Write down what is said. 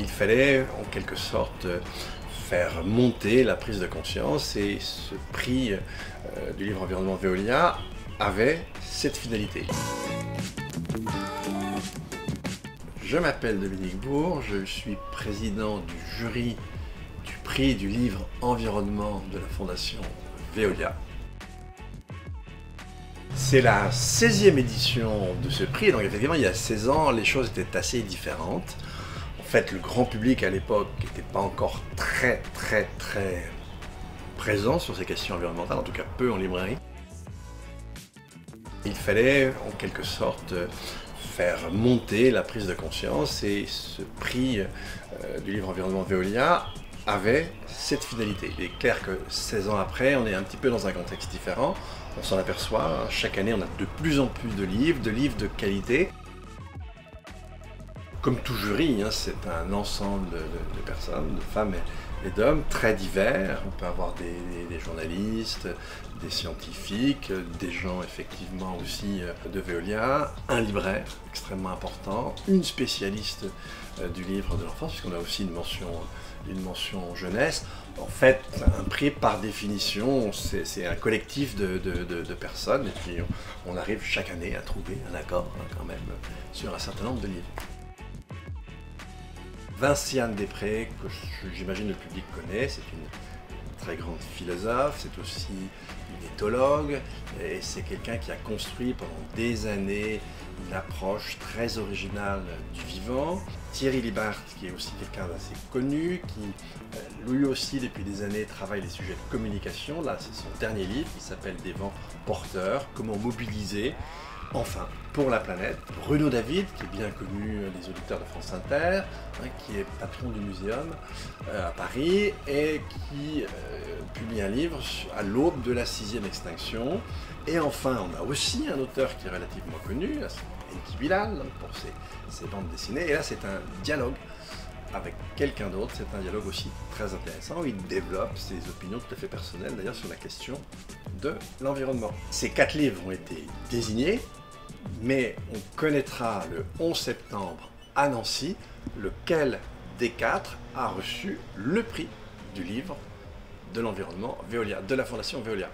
Il fallait en quelque sorte faire monter la prise de conscience et ce prix du livre Environnement Veolia avait cette finalité. Je m'appelle Dominique Bourg, je suis président du jury du prix du livre Environnement de la Fondation Veolia. C'est la 16e édition de ce prix, donc effectivement il y a 16 ans les choses étaient assez différentes. En fait le grand public à l'époque n'était pas encore très présent sur ces questions environnementales, en tout cas peu en librairie. Il fallait en quelque sorte faire monter la prise de conscience et ce prix du livre Environnement Veolia avait cette finalité. Il est clair que 16 ans après, on est un petit peu dans un contexte différent. On s'en aperçoit, chaque année on a de plus en plus de livres de qualité. Comme tout jury, c'est un ensemble de personnes, de femmes et d'hommes très divers. On peut avoir des journalistes, des scientifiques, des gens effectivement aussi de Veolia, un libraire extrêmement important, une spécialiste du livre de l'enfance, puisqu'on a aussi une mention jeunesse. En fait, un prix par définition, c'est un collectif de personnes, et puis on arrive chaque année à trouver un accord quand même sur un certain nombre de livres. Vinciane Després, que j'imagine le public connaît, c'est une très grande philosophe, c'est aussi une éthologue, et c'est quelqu'un qui a construit pendant des années une approche très originale du vivant. Thierry Libart, qui est aussi quelqu'un d'assez connu, qui lui aussi depuis des années travaille les sujets de communication. Là c'est son dernier livre qui s'appelle Des vents porteurs, comment mobiliser enfin pour la planète. Bruno David, qui est bien connu des auditeurs de France Inter, qui est patron du muséum à Paris et qui publie un livre à l'aube de la 6e extinction. Et enfin, on a aussi un auteur qui est relativement connu, Enki Bilal, pour ses bandes dessinées. Et là, c'est un dialogue avec quelqu'un d'autre. C'est un dialogue aussi très intéressant où il développe ses opinions tout à fait personnelles, d'ailleurs, sur la question de l'environnement. Ces 4 livres ont été désignés, mais on connaîtra le 11 septembre à Nancy lequel des 4 a reçu le prix du livre de l'environnement Veolia, de la Fondation Veolia.